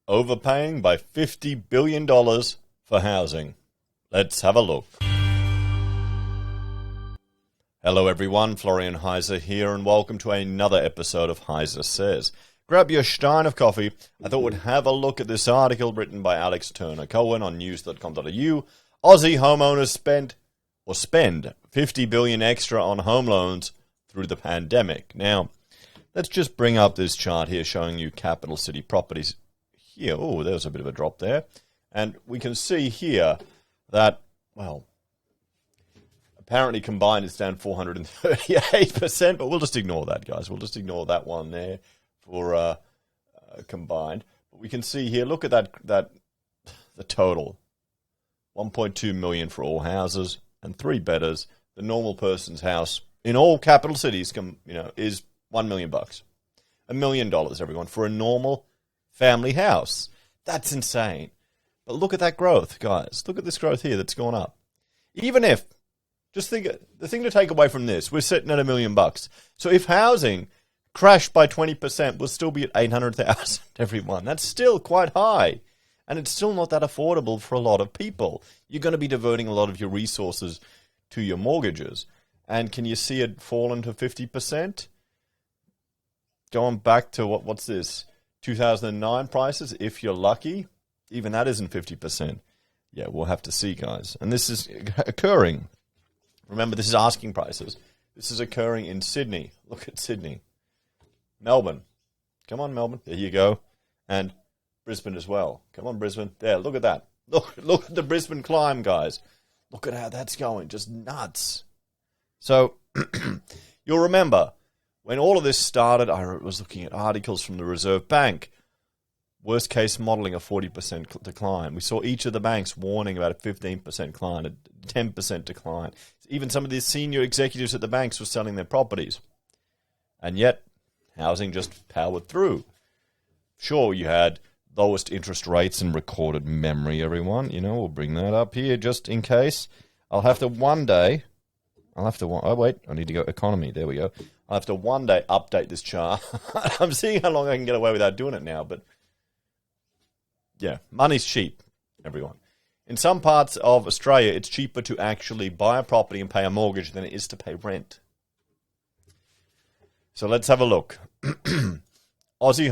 Overpaying by $50 billion for housing. Let's have a look. Hello everyone, Florian.Heise here, and welcome to another episode of HeiseSays. Grab your stein of coffee. I thought we'd have a look at this article written by Alex Turner Cohen on news.com.au. Aussie homeowners spend $50 billion extra on home loans through the pandemic. Now, let's just bring up this chart here showing you capital city properties. Here, oh, there's a bit of a drop there. And we can see here that, well, apparently combined it's down 438%, but we'll just ignore that, guys. We'll just ignore that one there for combined. But we can see here, look at the total. 1.2 million for all houses and 3 bedders. The normal person's house in all capital cities is $1 million. $1 million, everyone, for a normal family house. That's insane. But look at that growth, guys. Look at this growth here that's gone up. Even if, just think, the thing to take away from this, we're sitting at $1 million. So if housing crashed by 20%, we'll still be at 800,000, everyone. That's still quite high. And it's still not that affordable for a lot of people. You're going to be diverting a lot of your resources to your mortgages. And can you see it fallen to 50%? Going back to, what's this? 2009 prices, if you're lucky, even that isn't 50%. Yeah, we'll have to see, guys. And this is occurring. Remember, this is asking prices. This is occurring in Sydney. Look at Sydney. Melbourne. Come on, Melbourne. There you go. And Brisbane as well. Come on, Brisbane. There, look at that. Look at the Brisbane climb, guys. Look at how that's going. Just nuts. So, you'll remember, when all of this started, I was looking at articles from the Reserve Bank. Worst case modeling a 40% decline. We saw each of the banks warning about a 15% decline, a 10% decline. Even some of the senior executives at the banks were selling their properties. And yet, housing just powered through. Sure, you had lowest interest rates in recorded memory, everyone. We'll bring that up here just in case. Oh, wait, I need to go economy. There we go. I'll have to one day update this chart. I'm seeing how long I can get away without doing it now, but yeah, money's cheap, everyone. In some parts of Australia, it's cheaper to actually buy a property and pay a mortgage than it is to pay rent. So let's have a look. Aussie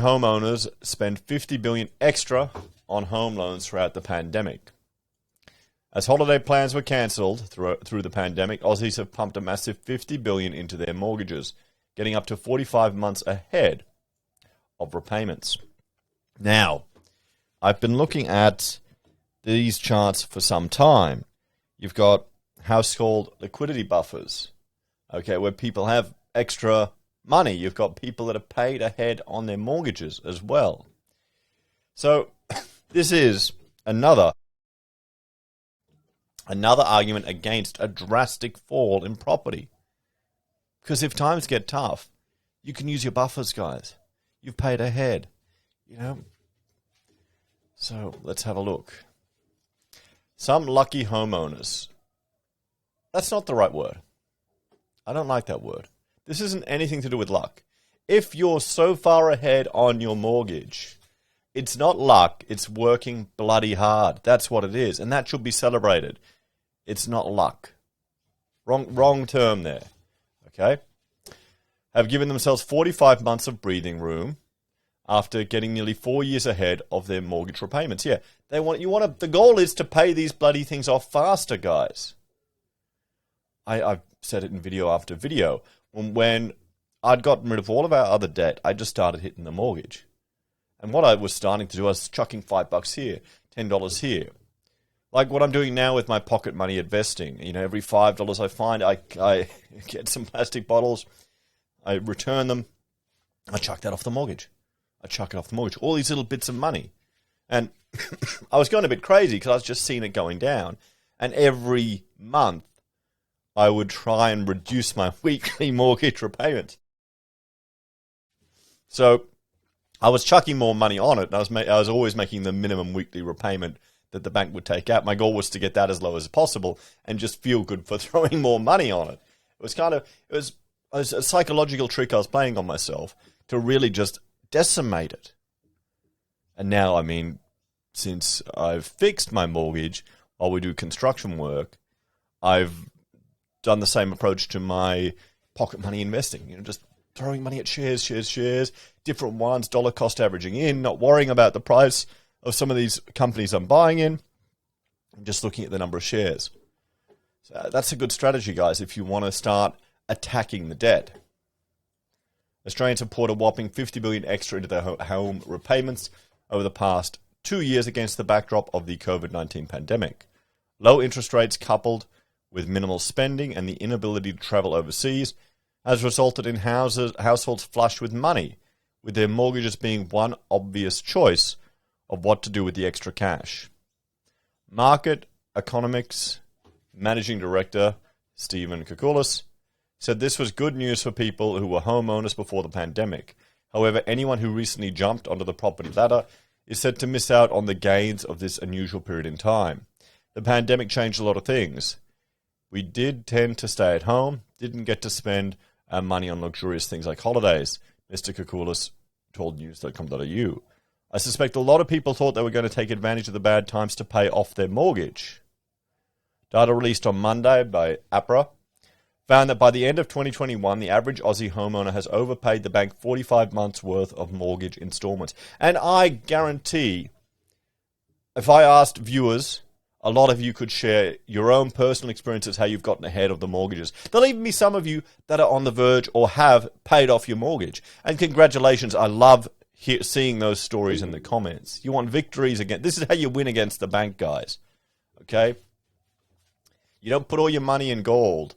homeowners spend $50 billion extra on home loans throughout the pandemic. As holiday plans were cancelled through the pandemic, Aussies have pumped a massive $50 billion into their mortgages, getting up to 45 months ahead of repayments. Now, I've been looking at these charts for some time. You've got household liquidity buffers, okay, where people have extra money. You've got people that are paid ahead on their mortgages as well. So this is another argument against a drastic fall in property. Because if times get tough, you can use your buffers, guys. You've paid ahead, So let's have a look. Some lucky homeowners. That's not the right word. I don't like that word. This isn't anything to do with luck. If you're so far ahead on your mortgage, it's not luck, it's working bloody hard. That's what it is, and that should be celebrated. It's not luck. Wrong term there. Okay? Have given themselves 45 months of breathing room after getting nearly 4 years ahead of their mortgage repayments. Yeah, the goal is to pay these bloody things off faster, guys. I've said it in video after video. When I'd gotten rid of all of our other debt, I just started hitting the mortgage. And what I was starting to do, I was chucking $5 here, $10 here. Like what I'm doing now with my pocket money investing. Every $5 I find, I get some plastic bottles, I return them, I chuck that off the mortgage. All these little bits of money. And I was going a bit crazy because I was just seeing it going down. And every month, I would try and reduce my weekly mortgage repayment. So I was chucking more money on it. And I was always making the minimum weekly repayment that the bank would take out. My goal was to get that as low as possible and just feel good for throwing more money on it. It was a psychological trick I was playing on myself to really just decimate it. And now, I mean, since I've fixed my mortgage while we do construction work, I've done the same approach to my pocket money investing. You know, just throwing money at shares, different ones, dollar cost averaging in, not worrying about the price of some of these companies I'm buying in, and just looking at the number of shares. So that's a good strategy, guys, if you want to start attacking the debt. Australians have poured a whopping $50 billion extra into their home repayments over the past 2 years against the backdrop of the COVID-19 pandemic. Low interest rates coupled with minimal spending and the inability to travel overseas has resulted in households flush with money, with their mortgages being one obvious choice of what to do with the extra cash. Market Economics Managing Director Stephen Koukoulas said this was good news for people who were homeowners before the pandemic. However, anyone who recently jumped onto the property ladder is said to miss out on the gains of this unusual period in time. The pandemic changed a lot of things. We did tend to stay at home, didn't get to spend our money on luxurious things like holidays, Mr. Koukoulas told news.com.au. I suspect a lot of people thought they were going to take advantage of the bad times to pay off their mortgage. Data released on Monday by APRA found that by the end of 2021, the average Aussie homeowner has overpaid the bank 45 months' worth of mortgage installments. And I guarantee, if I asked viewers, a lot of you could share your own personal experiences, how you've gotten ahead of the mortgages. There'll even be some of you that are on the verge or have paid off your mortgage. And congratulations, I love seeing those stories in the comments. You want victories again. This is how you win against the bank, guys. Okay? You don't put all your money in gold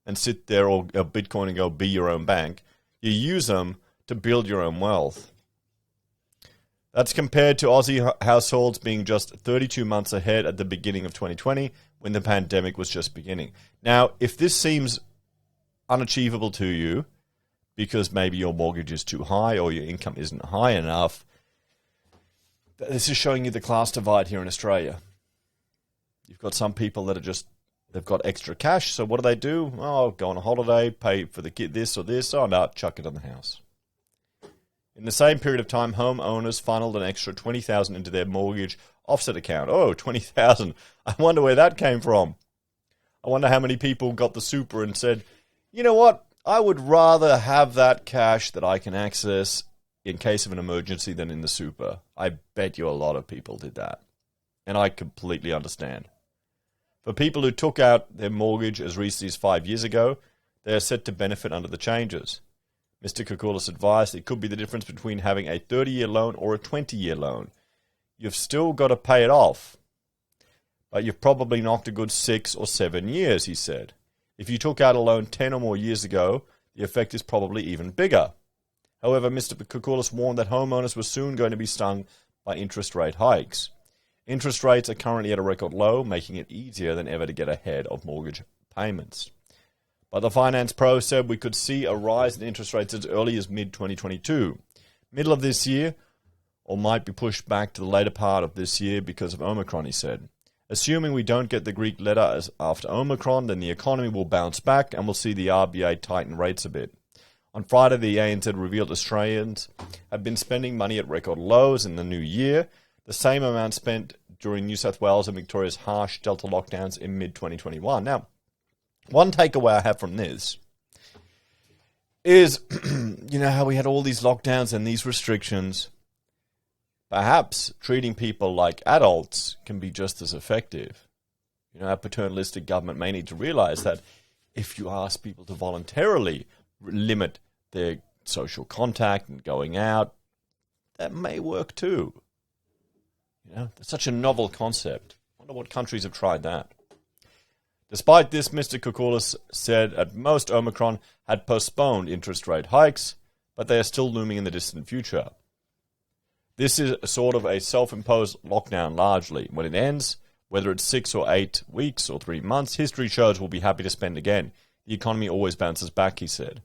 and sit there or Bitcoin and go be your own bank. You use them to build your own wealth. That's compared to Aussie households being just 32 months ahead at the beginning of 2020 when the pandemic was just beginning. Now, if this seems unachievable to you because maybe your mortgage is too high or your income isn't high enough, this is showing you the class divide here in Australia. You've got some people that are just, they've got extra cash, so what do? Oh, go on a holiday, pay for the kid this or this, oh no, chuck it on the house. In the same period of time, homeowners funneled an extra $20,000 into their mortgage offset account. Oh, $20,000. I wonder where that came from. I wonder how many people got the super and said, you know what, I would rather have that cash that I can access in case of an emergency than in the super. I bet you a lot of people did that. And I completely understand. For people who took out their mortgage as recently as 5 years ago, they are set to benefit under the changes. Mr. Koukoulas advised it could be the difference between having a 30-year loan or a 20-year loan. You've still got to pay it off, but you've probably knocked a good 6 or 7 years, he said. If you took out a loan 10 or more years ago, the effect is probably even bigger. However, Mr. Koukoulas warned that homeowners were soon going to be stung by interest rate hikes. Interest rates are currently at a record low, making it easier than ever to get ahead of mortgage payments. But the Finance Pro said we could see a rise in interest rates as early as mid-2022. Middle of this year, or might be pushed back to the later part of this year because of Omicron, he said. Assuming we don't get the Greek letter after Omicron, then the economy will bounce back and we'll see the RBA tighten rates a bit. On Friday, the ANZ revealed Australians have been spending money at record lows in the new year, the same amount spent during New South Wales and Victoria's harsh Delta lockdowns in mid-2021. Now, one takeaway I have from this is, you know, how we had all these lockdowns and these restrictions. Perhaps treating people like adults can be just as effective. You know, our paternalistic government may need to realize that if you ask people to voluntarily limit their social contact and going out, that may work too. You know, it's such a novel concept. I wonder what countries have tried that. Despite this, Mr. Koukoulas said at most Omicron had postponed interest rate hikes, but they are still looming in the distant future. This is sort of a self-imposed lockdown largely. When it ends, whether it's 6 or 8 weeks or 3 months, history shows we'll be happy to spend again. The economy always bounces back, he said.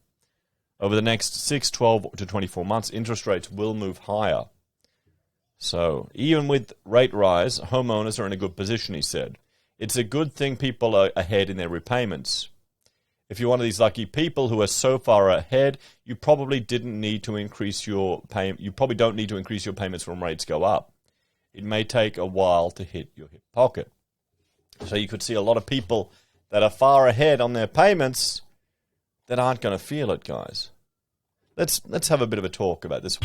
Over the next 6, 12 to 24 months, interest rates will move higher. So, even with rate rise, homeowners are in a good position, he said. It's a good thing people are ahead in their repayments. If you're one of these lucky people who are so far ahead, you probably didn't need to increase your payment. You probably don't need to increase your payments when rates go up. It may take a while to hit your hip pocket. So you could see a lot of people that are far ahead on their payments that aren't going to feel it, guys. Let's have a bit of a talk about this.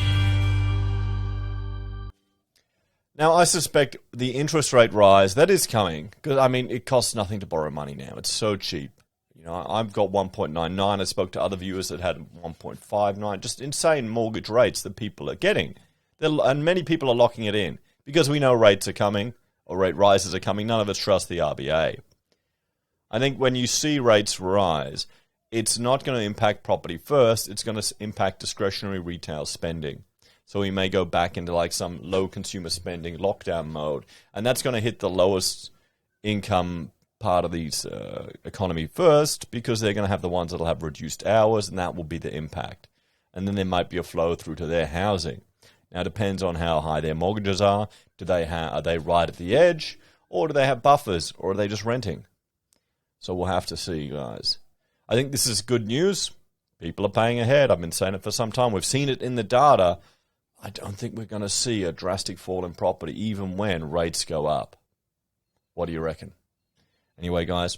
Now, I suspect the interest rate rise that is coming, because I mean, it costs nothing to borrow money now. It's so cheap. You know, I've got 1.99. I spoke to other viewers that had 1.59. Just insane mortgage rates that people are getting. And many people are locking it in because we know rates are coming or rate rises are coming. None of us trust the RBA. I think when you see rates rise, it's not going to impact property first. It's going to impact discretionary retail spending. So we may go back into like some low consumer spending lockdown mode. And that's going to hit the lowest income part of the economy first, because they're going to have the ones that will have reduced hours, and that will be the impact. And then there might be a flow through to their housing. Now, it depends on how high their mortgages are. Are they right at the edge, or do they have buffers, or are they just renting? So we'll have to see, guys. I think this is good news. People are paying ahead. I've been saying it for some time. We've seen it in the data. I don't think we're going to see a drastic fall in property even when rates go up. What do you reckon? Anyway, guys,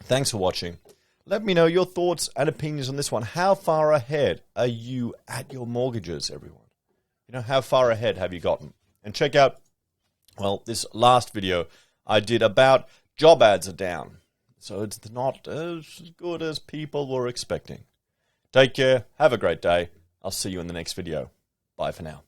thanks for watching. Let me know your thoughts and opinions on this one. How far ahead are you at your mortgages, everyone? You know, how far ahead have you gotten? And check out, well, this last video I did about job ads are down. So it's not as good as people were expecting. Take care. Have a great day. I'll see you in the next video. Bye for now.